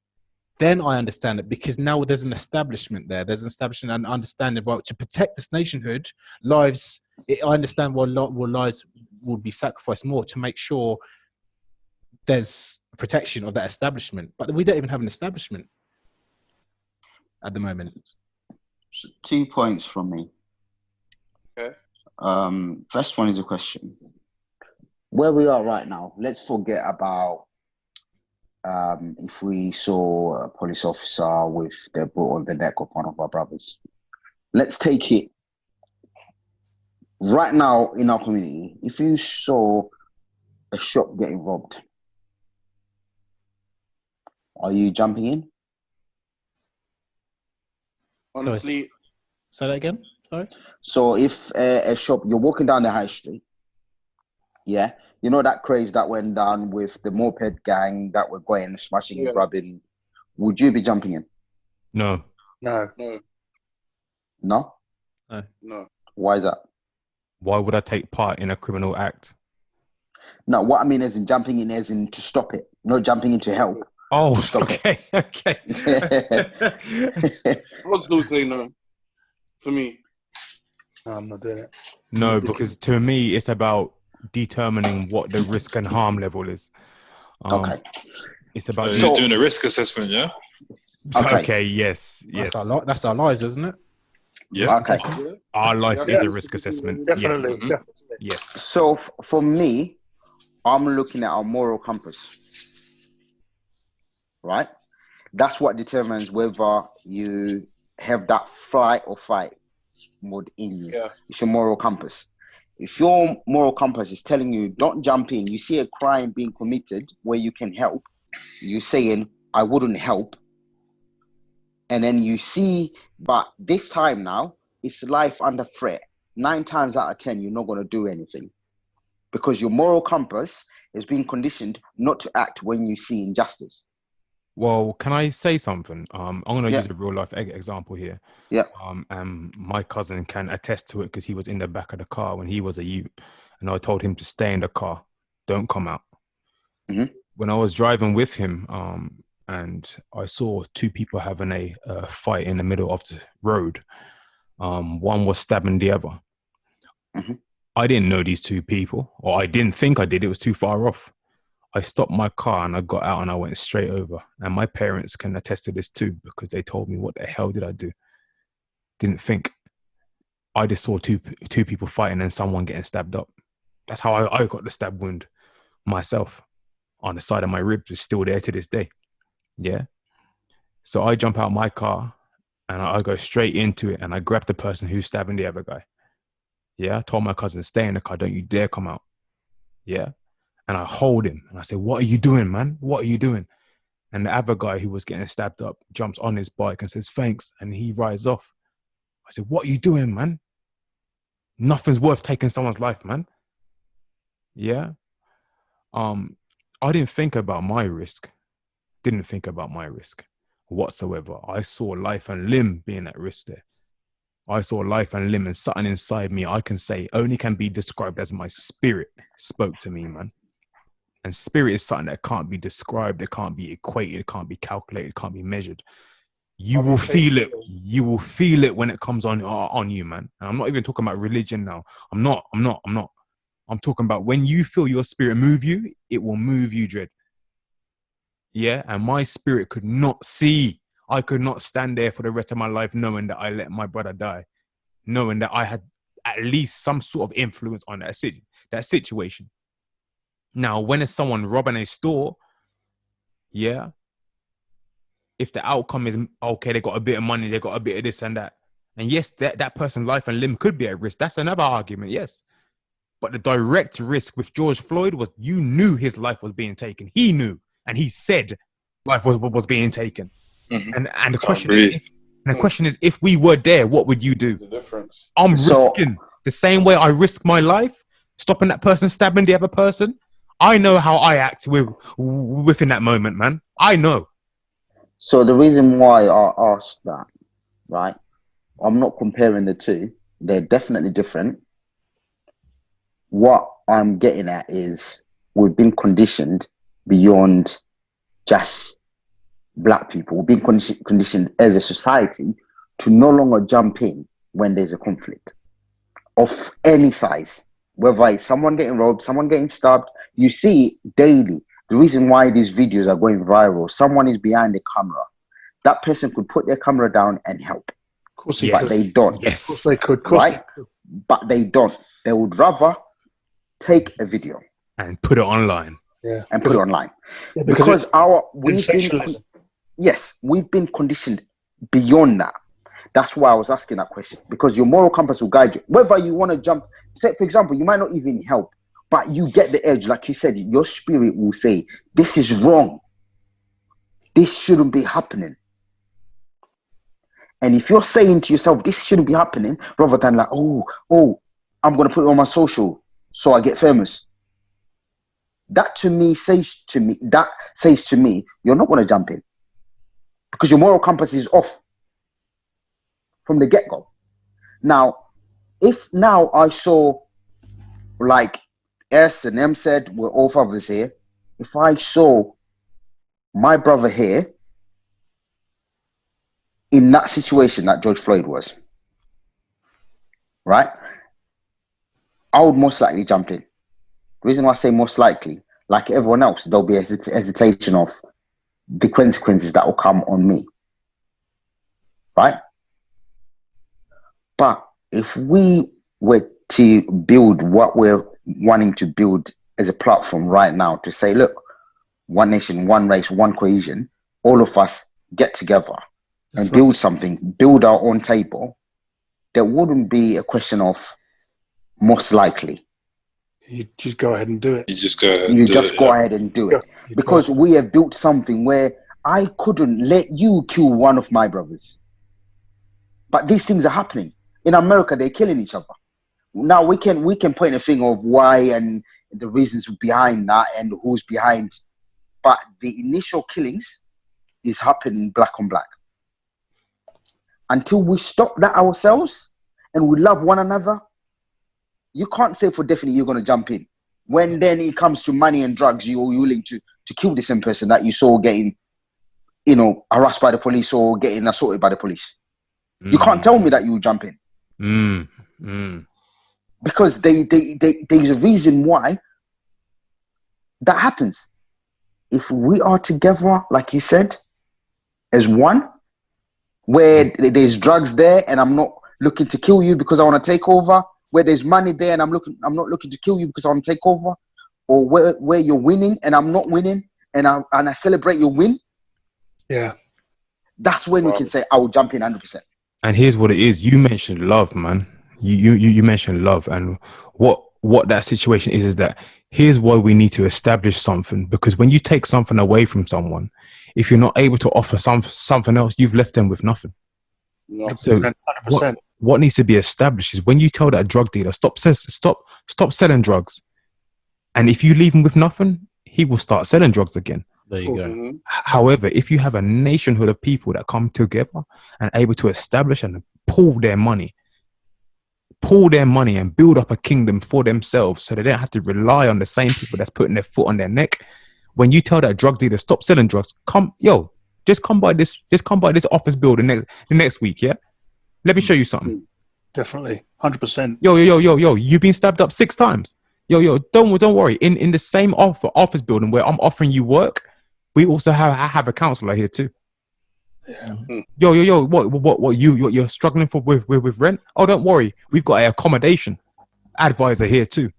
then I understand it, because now there's an establishment there. There's an establishment and understanding. Well, to protect this nationhood, lives, I understand why lives will be sacrificed more to make sure there's protection of that establishment. But we don't even have an establishment at the moment. 2 points from me. Okay. First one is a question. Where we are right now, let's forget about if we saw a police officer with their boot on the neck of one of our brothers. Let's take it right now in our community. If you saw a shop getting robbed, are you jumping in? Honestly, Say that again. Sorry. So if a shop, you're walking down the high street, yeah, you know that craze that went down with the moped gang that were going smashing and Yeah. grabbing. Would you be jumping in? No. No. no, No. no. Why is that? Why would I take part in a criminal act? No, what I mean is in jumping in as in to stop it, not jumping in to help. Oh, To stop it. okay, okay. I would still say no. For me, No, I'm not doing it. No, because to me, it's about determining what the risk and harm level is. Okay. It's about So you're doing a risk assessment, yeah? Okay. Okay, yes, yes. That's our lives, isn't it? Yes. Okay. Our life Yeah. is a risk assessment. Definitely. Yes. Mhm. Definitely. Yes. So for me, I'm looking at our moral compass, right? That's what determines whether you have that flight or fight mode in you. Yeah. It's your moral compass. If your moral compass is telling you don't jump in, you see a crime being committed where you can help, you're saying, I wouldn't help. And then you see, but this time now, it's life under threat. 9 times out of 10, you're not going to do anything because your moral compass is being conditioned not to act when you see injustice. Well, can I say something? I'm going to Yeah. use a real life example here. Yeah. And my cousin can attest to it because he was in the back of the car when he was a youth, and I told him to stay in the car, don't come out. Mhm. When I was driving with him, and I saw 2 people having a fight in the middle of the road. One was stabbing the other. Mhm. I didn't know these 2 people, or I didn't think I did. It was too far off. I stopped my car and I got out and I went straight over. And my parents can attest to this too, because they told me, what the hell did I do? Didn't think. I just saw two people fighting and someone getting stabbed up. That's how I got the stab wound myself on the side of my ribs. Is still there to this day. Yeah. So I jump out my car and I go straight into it and I grab the person who's stabbing the other guy. Yeah. I told my cousin, stay in the car. Don't you dare come out. Yeah. And I hold him and I say, what are you doing, man? What are you doing? And the other guy who was getting stabbed up jumps on his bike and says, thanks. And he rides off. I said, what are you doing, man? Nothing's worth taking someone's life, man. Yeah. I didn't think about my risk. Didn't think about my risk whatsoever. I saw life and limb being at risk there. I saw life and limb and something inside me I can say only can be described as my spirit spoke to me, man. And spirit is something that can't be described, it can't be equated, it can't be calculated, it can't be measured. You will feel it. You will feel it when it comes on you, man. And I'm not even talking about religion now. I'm not. I'm talking about when you feel your spirit move you, it will move you, Dread. Yeah, and my spirit could not see. I could not stand there for the rest of my life knowing that I let my brother die, knowing that I had at least some sort of influence on that situation. Now, when is someone robbing a store, yeah, if the outcome is, okay, they got a bit of money, they got a bit of this and that, and yes, that person's life and limb could be at risk. That's another argument, yes. But the direct risk with George Floyd was you knew his life was being taken. He knew, and he said life was being taken. Mhm. And the question is, if we were there, what would you do? There's a difference. I'm risking the same way I risk my life, stopping that person stabbing the other person. I know how I act within that moment, man. I know. So the reason why I asked that, right? I'm not comparing the two. They're definitely different. What I'm getting at is we've been conditioned beyond just black people. We've been conditioned as a society to no longer jump in when there's a conflict of any size, whether it's someone getting robbed, someone getting stabbed. You see it daily. The reason why these videos are going viral, someone is behind the camera. That person could put their camera down and help. Of course they But could. they don't. Of Yes. course they could. Of course Right? they could. But they don't. They would rather take a video And put it online. Yeah. and put it online. Yeah, Because sensationalism. we've been conditioned beyond that. That's why I was asking that question, because your moral compass will guide you. Whether you want to jump, say for example, you might not even help, but you get the edge. Like you said, your spirit will say, this is wrong. This shouldn't be happening. And if you're saying to yourself, this shouldn't be happening, rather than like, oh, I'm going to put it on my social so I get famous. That says to me, you're not going to jump in because your moral compass is off from the get-go. Now, if now I saw, like S and M said, we're all brothers here. If I saw my brother here in that situation that George Floyd was, right, I would most likely jump in. The reason why I say most likely, like everyone else, there'll be a hesitation of the consequences that will come on me, right? But if we were to build what we're wanting to build as a platform right now, to say, look, one nation, one race, one cohesion, all of us get together and build something, build our own table, there wouldn't be a question of most likely. You just go ahead and do it. You just go ahead. You just go ahead and do it. Because we have built something where I couldn't let you kill one of my brothers. But these things are happening. In America, they're killing each other. Now we can point a thing of why and the reasons behind that and who's behind. But the initial killings is happening black on black. Until we stop that ourselves and we love one another, you can't say for definite you're going to jump in. When then it comes to money and drugs, you're willing to kill the same person that you saw getting, harassed by the police or getting assaulted by the police. You can't tell me that you will jump in. Because there's a reason why that happens. If we are together, like you said, as one, where there's drugs there and I'm not looking to kill you because I want to take over, where there's money there and I'm not looking to kill you because I want to take over, or where you're winning and I'm not winning and I celebrate your win. Yeah. That's when we can say I will jump in 100%. And here's what it is. You mentioned love, man. You mentioned love, and what that situation is that here's why we need to establish something, because when you take something away from someone, if you're not able to offer something else, you've left them with nothing. So 100%. What needs to be established is when you tell that drug dealer, stop selling drugs, and if you leave him with nothing, he will start selling drugs again. There you go. However, if you have a nationhood of people that come together and able to establish and pool their money and build up a kingdom for themselves so they don't have to rely on the same people that's putting their foot on their neck. When you tell that drug dealer, stop selling drugs, just come by this office building the next week, yeah? Let me show you something. Definitely. 100%. Yo, you've been stabbed up 6 times. Yo, don't worry. In the same office building where I'm offering you work, we also have a counselor here too. Yeah. Yo, what you're struggling for with rent? Oh, don't worry. We've got an accommodation advisor here too.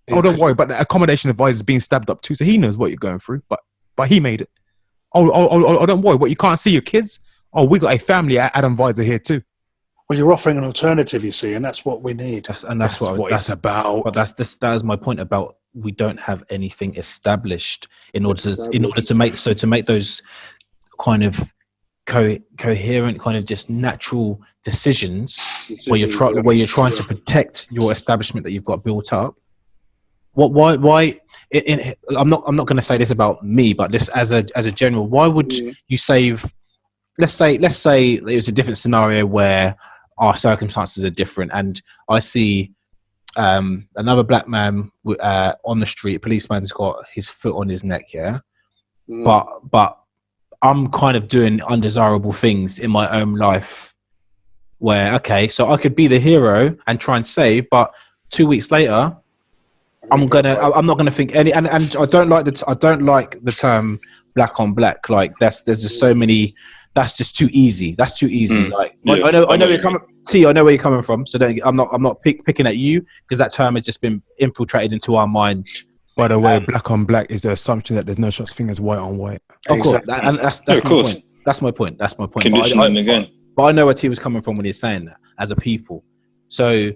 Oh, don't worry, but the accommodation advisor is being stabbed up too, so he knows what you're going through, but he made it. Oh, don't worry. What, you can't see your kids? Oh, we got a family advisor here too. Well, you're offering an alternative, you see, and that's what we need. That's what it's about. But that is my point about we don't have anything established in order to make those kind of coherent, kind of just natural decisions where you're trying to protect your establishment that you've got built up. Why? I'm not going to say this about me, but this as a general. Why would you save? Let's say it was a different scenario where our circumstances are different, and I see another black man on the street. A policeman's got his foot on his neck, but I'm kind of doing undesirable things in my own life. Where so I could be the hero and try and save, but 2 weeks later, I'm not gonna think any. And I don't like the term black on black. Like there's just so many. That's just too easy. That's too easy. Like I know where you're coming. I know where you're coming from. So I'm not picking at you because that term has just been infiltrated into our minds. By the way, black on black is the assumption that there's no such thing as white on white. Of course, and that's my point. That's my point. Conditioning again. But I know where he was coming from when he's saying that as a people. So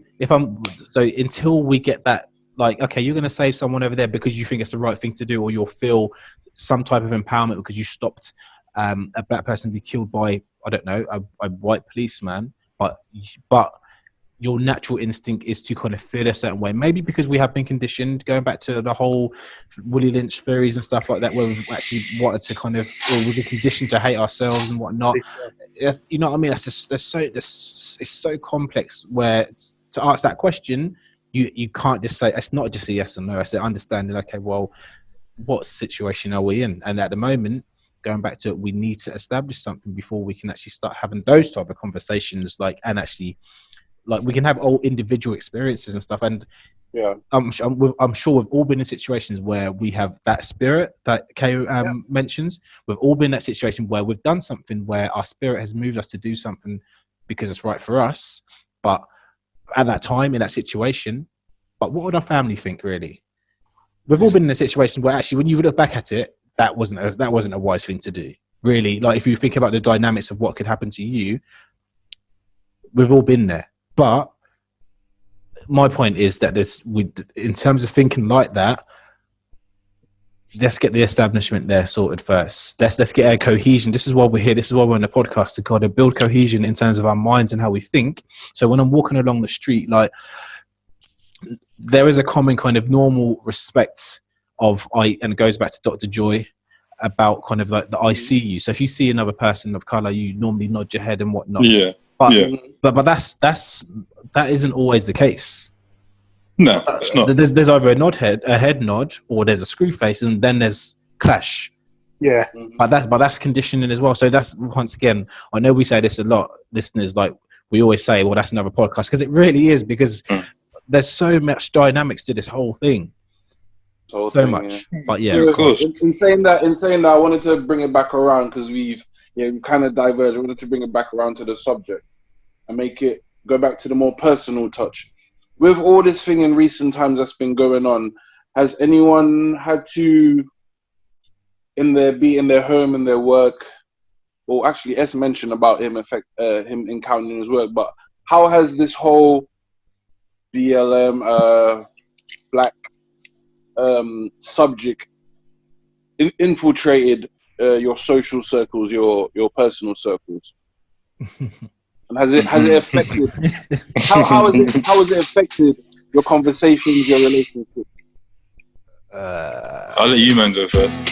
until we get that, like, okay, you're going to save someone over there because you think it's the right thing to do, or you'll feel some type of empowerment because you stopped a black person be killed by, I don't know, a white policeman, but your natural instinct is to kind of feel a certain way. Maybe because we have been conditioned, going back to the whole Willie Lynch theories and stuff like that, where we've actually wanted to kind of, or we've been conditioned to hate ourselves and whatnot. You know what I mean? It's so complex. Where to ask that question, you can't just say it's not just a yes or no. It's understanding. Okay, well, what situation are we in? And at the moment, going back to it, we need to establish something before we can actually start having those type of conversations. And actually. Like we can have all individual experiences and stuff, and Yeah. I'm sure we've all been in situations where we have that spirit that Kay mentions. We've all been in that situation where we've done something where our spirit has moved us to do something because it's right for us. But at that time, in that situation, but what would our family think? Really, we've all been in a situation where actually, when you look back at it, that wasn't a wise thing to do. Really, like if you think about the dynamics of what could happen to you, we've all been there. But my point is that in terms of thinking like that, let's get the establishment there sorted first. Let's get a cohesion. This is why we're here. This is why we're on the podcast, to kind of build cohesion in terms of our minds and how we think. So when I'm walking along the street, like there is a common kind of normal respect and it goes back to Dr. Joy about kind of like the I see you. So if you see another person of color, you normally nod your head and whatnot. Yeah. But that isn't always the case. No, it's not. There's either a head nod, or there's a screw face, and then there's clash. Yeah. But that's conditioning as well. So that's, once again, I know we say this a lot, listeners. Like we always say, well, that's another podcast, because it really is, because there's so much dynamics to this whole thing. So much. Yeah. But yeah, so, of course. In saying that, I wanted to bring it back around, because we kind of diverged. I wanted to bring it back around to the subject and make it go back to the more personal touch. With all this thing in recent times that's been going on, has anyone had to, be in their home, in their work, or actually S mentioned about him encountering his work, but how has this whole BLM black subject infiltrated your social circles, your personal circles? And has it affected? how has it affected your conversations, your relationship? I'll let you man go first.